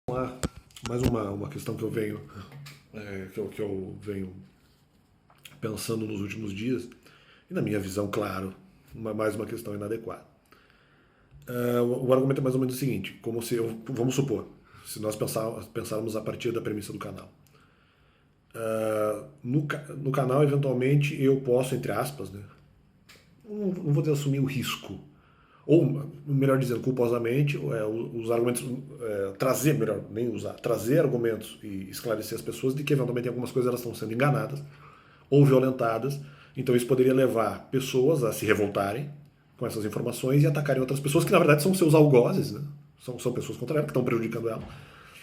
Lá, mais uma questão que eu venho que eu venho pensando nos últimos dias, e na minha visão, claro, mais uma questão inadequada. O argumento é mais ou menos o seguinte, como se vamos supor, se nós pensarmos a partir da premissa do canal. No canal, eventualmente, eu posso, entre aspas, né, não vou dizer assumir o risco, ou melhor dizendo, culposamente, os argumentos, trazer, melhor, nem usar, trazer argumentos e esclarecer as pessoas de que eventualmente algumas coisas elas estão sendo enganadas ou violentadas, então isso poderia levar pessoas a se revoltarem com essas informações e atacarem outras pessoas que na verdade são seus algozes, né? São pessoas contra ela que estão prejudicando ela,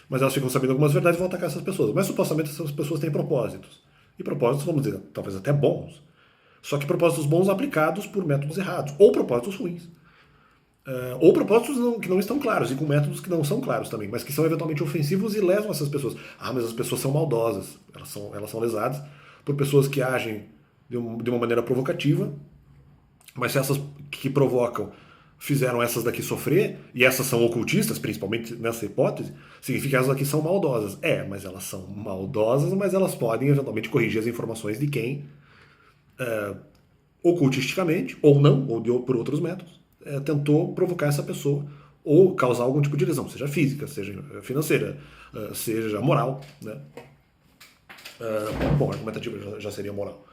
mas elas ficam sabendo algumas verdades e vão atacar essas pessoas, mas supostamente essas pessoas têm propósitos, e propósitos, vamos dizer, talvez até bons, só que propósitos bons aplicados por métodos errados, ou propósitos ruins. Ou propósitos que não estão claros, e com métodos que não são claros também, mas que são eventualmente ofensivos e lesam essas pessoas. Ah, mas as pessoas são maldosas, elas são lesadas por pessoas que agem de uma maneira provocativa, mas se essas que provocam fizeram essas daqui sofrer, e essas são ocultistas, principalmente nessa hipótese, significa que essas daqui são maldosas. Mas elas são maldosas, mas elas podem eventualmente corrigir as informações de quem, ocultisticamente, ou não, por outros métodos, tentou provocar essa pessoa ou causar algum tipo de lesão, seja física, seja financeira, seja moral. Né? Bom, argumentativa já seria moral,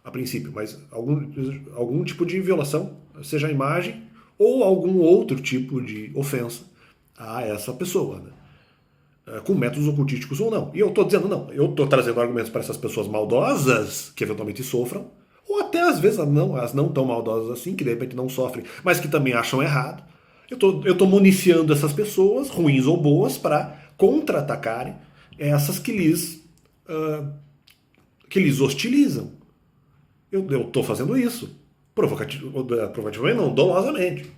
a princípio, mas algum tipo de violação, seja a imagem ou algum outro tipo de ofensa a essa pessoa, né? Com métodos ocultísticos ou não. E eu estou dizendo, não, eu estou trazendo argumentos para essas pessoas maldosas que eventualmente sofram, ou até às vezes as não tão maldosas assim, que de repente não sofrem, mas que também acham errado. Eu tô municiando essas pessoas, ruins ou boas, para contra-atacarem essas que lhes hostilizam. Eu tô fazendo isso. Provocativamente não, dolosamente.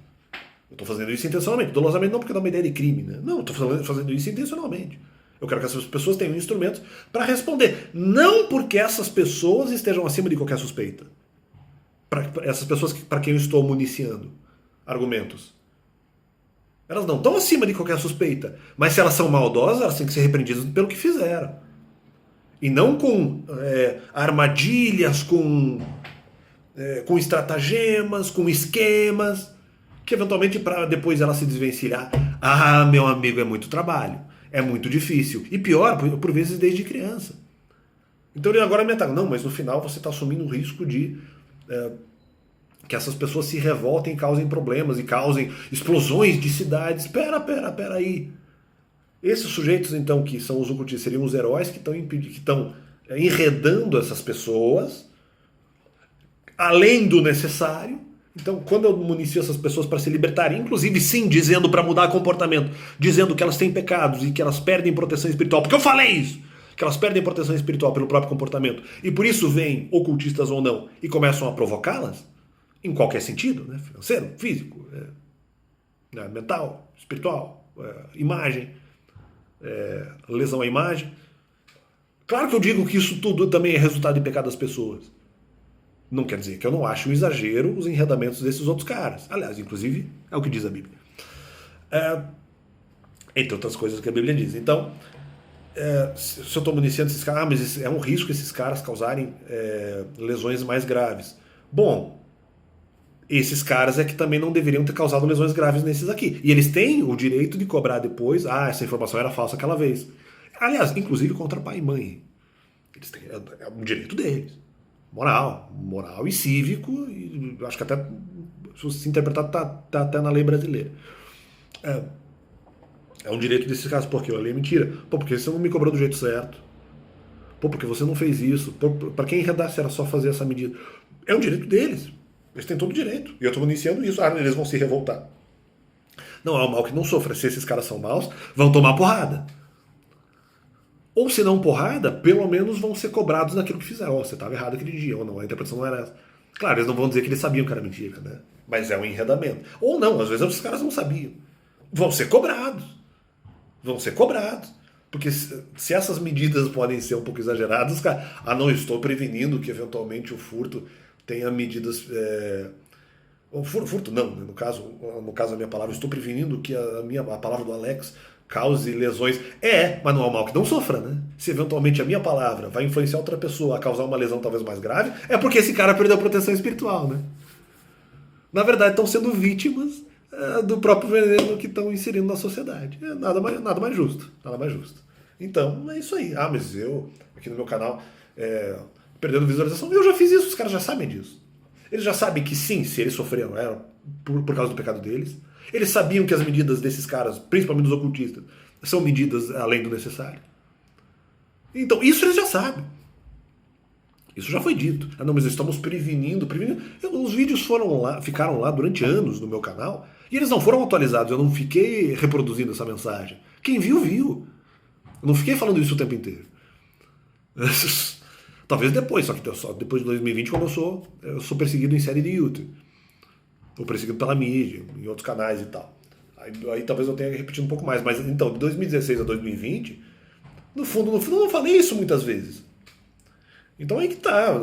Eu tô fazendo isso intencionalmente. Dolosamente não porque dá uma ideia de crime, né? Não, eu tô fazendo isso intencionalmente. Eu quero que essas pessoas tenham instrumentos para responder. Não porque essas pessoas estejam acima de qualquer suspeita. Para essas pessoas para quem eu estou municiando argumentos. Elas não estão acima de qualquer suspeita. Mas se elas são maldosas, elas têm que ser repreendidas pelo que fizeram. E não com armadilhas, com estratagemas, com esquemas, que eventualmente para depois ela se desvencilhar. Ah, meu amigo, é muito trabalho. É muito difícil. E pior, por vezes desde criança. Então ele agora me ataca. Não, mas no final você está assumindo o risco de que essas pessoas se revoltem e causem problemas e causem explosões de cidades. Pera aí. Esses sujeitos, então, que são os ocultistas, seriam os heróis que estão enredando essas pessoas, além do necessário. Então, quando eu municio essas pessoas para se libertarem, inclusive sim, dizendo para mudar comportamento, dizendo que elas têm pecados e que elas perdem proteção espiritual, porque eu falei isso, que elas perdem proteção espiritual pelo próprio comportamento, e por isso vêm, ocultistas ou não, e começam a provocá-las, em qualquer sentido, né? Financeiro, físico, mental, espiritual, imagem, lesão à imagem. Claro que eu digo que isso tudo também é resultado de pecado das pessoas. Não quer dizer que eu não acho um exagero os enredamentos desses outros caras. Aliás, inclusive, é o que diz a Bíblia. Entre outras coisas que a Bíblia diz. Então, se eu estou municiando esses caras, mas é um risco esses caras causarem lesões mais graves. Bom, esses caras é que também não deveriam ter causado lesões graves nesses aqui. E eles têm o direito de cobrar depois, essa informação era falsa aquela vez. Aliás, inclusive contra pai e mãe. Eles têm, é um direito deles. Moral e cívico, e acho que até, se se interpretar, tá até na lei brasileira. É um direito desses casos, porque a lei é mentira. Pô, porque você não me cobrou do jeito certo. Pô, porque você não fez isso. Pô, pra quem enredasse era só fazer essa medida. É um direito deles. Eles têm todo o direito. E eu estou iniciando isso. Eles vão se revoltar. Não, é o mal que não sofra. Se esses caras são maus, vão tomar porrada. Ou se não porrada, pelo menos vão ser cobrados naquilo que fizeram. Você estava errado aquele dia, ou não, a interpretação não era essa. Claro, eles não vão dizer que eles sabiam que era mentira, né? Mas é um enredamento. Ou não, às vezes os caras não sabiam. Vão ser cobrados. Vão ser cobrados. Porque se essas medidas podem ser um pouco exageradas, os caras, não, eu estou prevenindo que eventualmente o furto tenha medidas. O furto não, né? No caso da minha palavra, estou prevenindo que a palavra do Alex cause lesões. Mas não é um mal que não sofra, né? Se eventualmente a minha palavra vai influenciar outra pessoa a causar uma lesão talvez mais grave, é porque esse cara perdeu a proteção espiritual, né? Na verdade, estão sendo vítimas do próprio veneno que estão inserindo na sociedade. Nada mais justo. Nada mais justo. Então, é isso aí. Mas eu, aqui no meu canal, perdendo visualização, eu já fiz isso, os caras já sabem disso. Eles já sabem que sim, se eles sofreram, era por causa do pecado deles. Eles sabiam que as medidas desses caras, principalmente dos ocultistas, são medidas além do necessário. Então, isso eles já sabem. Isso já foi dito. Não, mas estamos prevenindo. Os vídeos ficaram lá durante anos no meu canal e eles não foram atualizados. Eu não fiquei reproduzindo essa mensagem. Quem viu, viu. Eu não fiquei falando isso o tempo inteiro. Talvez depois, só que só depois de 2020, quando eu sou perseguido em série de YouTube. Ou perseguido pela mídia, em outros canais e tal. Aí talvez eu tenha repetido um pouco mais. Mas então, de 2016 a 2020, no fundo, eu não falei isso muitas vezes. Então aí que tá.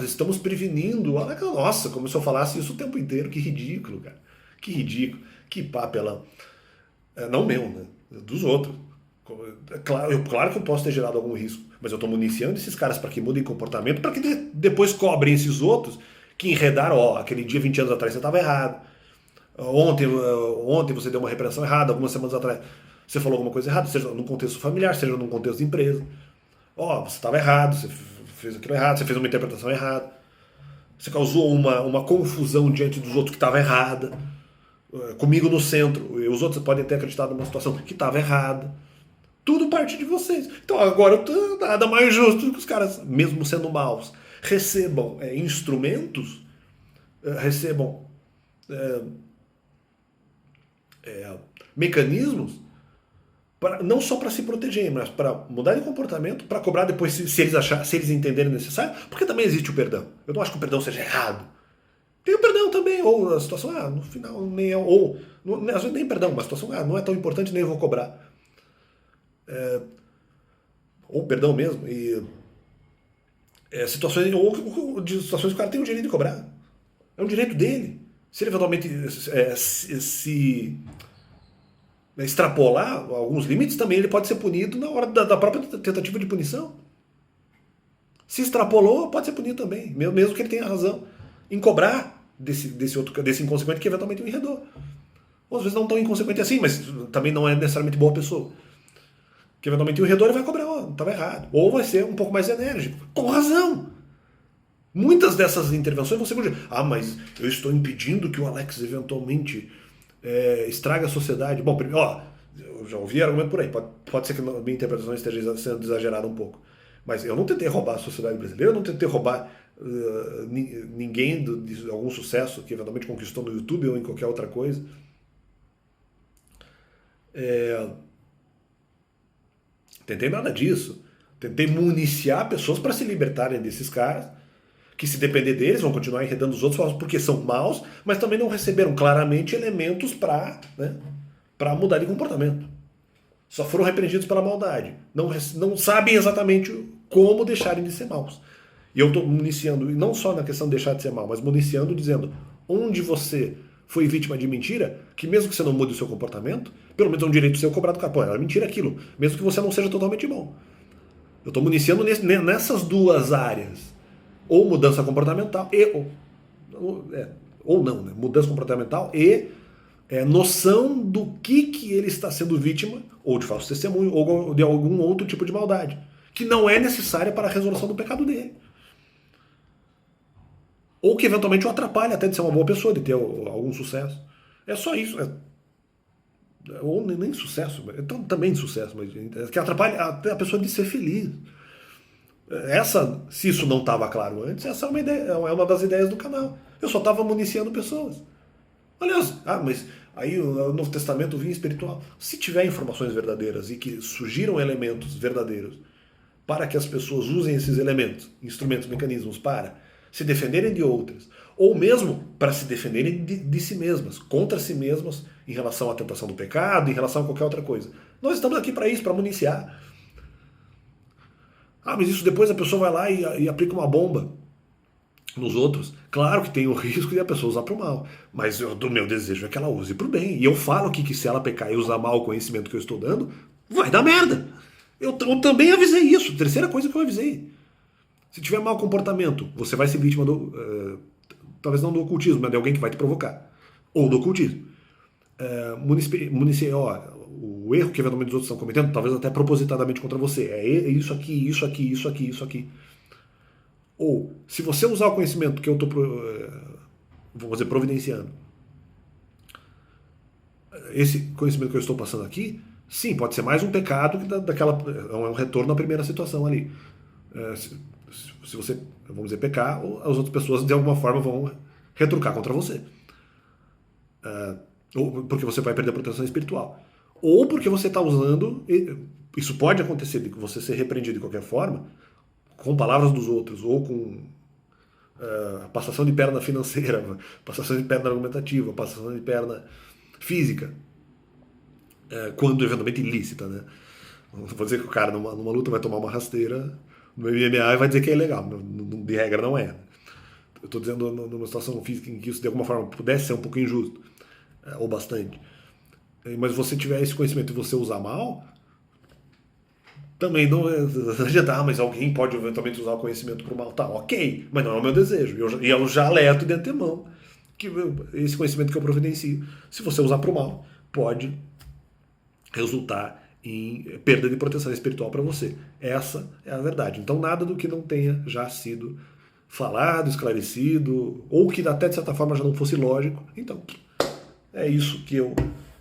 Estamos prevenindo. Nossa, como se eu falasse isso o tempo inteiro. Que ridículo, cara. Que ridículo. Que papelão. Não meu, né? Dos outros. Claro que eu posso ter gerado algum risco, mas eu estou municiando esses caras para que mudem comportamento, para que depois cobrem esses outros que enredaram, aquele dia 20 anos atrás você estava errado, ontem você deu uma repreensão errada, algumas semanas atrás você falou alguma coisa errada, seja num contexto familiar, seja num contexto de empresa. Você estava errado, você fez aquilo errado, você fez uma interpretação errada, você causou uma confusão diante dos outros que estava errada, comigo no centro, e os outros podem ter acreditado numa situação que estava errada. Tudo parte de vocês. Então agora nada mais justo do que os caras, mesmo sendo maus, recebam instrumentos, recebam mecanismos, não só para se proteger, mas para mudar de comportamento, para cobrar depois se eles entenderem necessário, porque também existe o perdão. Eu não acho que o perdão seja errado. Tem o perdão também, ou a situação, no final, nem às vezes nem perdão, mas a situação, não é tão importante, nem eu vou cobrar. Ou perdão mesmo, e situações que o cara tem o direito de cobrar. É um direito dele. Se ele eventualmente se extrapolar alguns limites, também ele pode ser punido na hora da própria tentativa de punição. Se extrapolou, pode ser punido também, mesmo que ele tenha razão em cobrar desse inconsequente que eventualmente o enredou. Ou às vezes não tão inconsequente assim, mas também não é necessariamente boa pessoa. Que eventualmente o enredor vai cobrar, estava errado. Ou vai ser um pouco mais enérgico. Com razão. Muitas dessas intervenções vão ser por mas eu estou impedindo que o Alex eventualmente estrague a sociedade. Bom, eu já ouvi argumento por aí. Pode ser que a minha interpretação esteja sendo exagerada um pouco. Mas eu não tentei roubar a sociedade brasileira, eu não tentei roubar ninguém de algum sucesso que eventualmente conquistou no YouTube ou em qualquer outra coisa. Tentei nada disso. Tentei municiar pessoas para se libertarem desses caras, que se depender deles vão continuar enredando os outros porque são maus, mas também não receberam claramente elementos para mudar de comportamento. Só foram repreendidos pela maldade. Não sabem exatamente como deixarem de ser maus. E eu estou municiando, e não só na questão de deixar de ser mau, mas municiando dizendo onde você foi vítima de mentira, que mesmo que você não mude o seu comportamento, pelo menos é um direito seu cobrado do cara. Era mentira aquilo, mesmo que você não seja totalmente bom. Eu estou municiando nessas duas áreas. Ou mudança comportamental, ou não, né? Mudança comportamental e noção do que ele está sendo vítima, ou de falso testemunho, ou de algum outro tipo de maldade, que não é necessária para a resolução do pecado dele. Ou que eventualmente o atrapalha até de ser uma boa pessoa, de ter algum sucesso. É só isso. Ou nem sucesso, também sucesso, mas que atrapalha a pessoa de ser feliz. Se isso não estava claro antes, essa é uma das ideias do canal. Eu só estava municiando pessoas. Aliás, mas aí o Novo Testamento vinha espiritual. Se tiver informações verdadeiras e que surgiram elementos verdadeiros para que as pessoas usem esses elementos, instrumentos, mecanismos para se defenderem de outras, ou mesmo para se defenderem de si mesmas, contra si mesmas, em relação à tentação do pecado, em relação a qualquer outra coisa. Nós estamos aqui para isso, para municiar. Mas isso depois a pessoa vai lá e aplica uma bomba nos outros, claro que tem o risco de a pessoa usar para o mal, mas do meu desejo é que ela use para o bem. E eu falo aqui que se ela pecar e usar mal o conhecimento que eu estou dando, vai dar merda. Eu também avisei isso. Terceira coisa que eu avisei. Se tiver mau comportamento, você vai ser vítima do. Talvez não do ocultismo, mas de alguém que vai te provocar. Ou do ocultismo. O erro que eventualmente os outros estão cometendo, talvez até propositadamente contra você. É isso aqui, isso aqui, isso aqui, isso aqui. Ou, se você usar o conhecimento que eu estou, vamos dizer, providenciando, esse conhecimento que eu estou passando aqui, sim, pode ser mais um pecado que daquela, é um retorno à primeira situação ali. Se você, vamos dizer, pecar, as outras pessoas de alguma forma vão retrucar contra você. Ou porque você vai perder a proteção espiritual. Ou porque você está usando, isso pode acontecer, de você ser repreendido de qualquer forma, com palavras dos outros, ou com passação de perna financeira, passação de perna argumentativa, passação de perna física, quando eventualmente ilícita, né? Não vou dizer que o cara numa luta vai tomar uma rasteira no MMA e vai dizer que é ilegal, de regra não é. Eu estou dizendo numa situação física em que isso de alguma forma pudesse ser um pouco injusto, ou bastante. Mas se você tiver esse conhecimento e você usar mal, também não adianta, mas alguém pode eventualmente usar o conhecimento para o mal. Tá, ok, mas não é o meu desejo. E eu já alerto de antemão que esse conhecimento que eu providencio, se você usar para o mal, pode resultar em perda de proteção espiritual para você. Essa é a verdade. Então nada do que não tenha já sido falado, esclarecido, ou que até de certa forma já não fosse lógico. Então, é isso que eu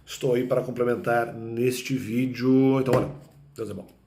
estou aí para complementar neste vídeo. Então, olha, Deus é bom.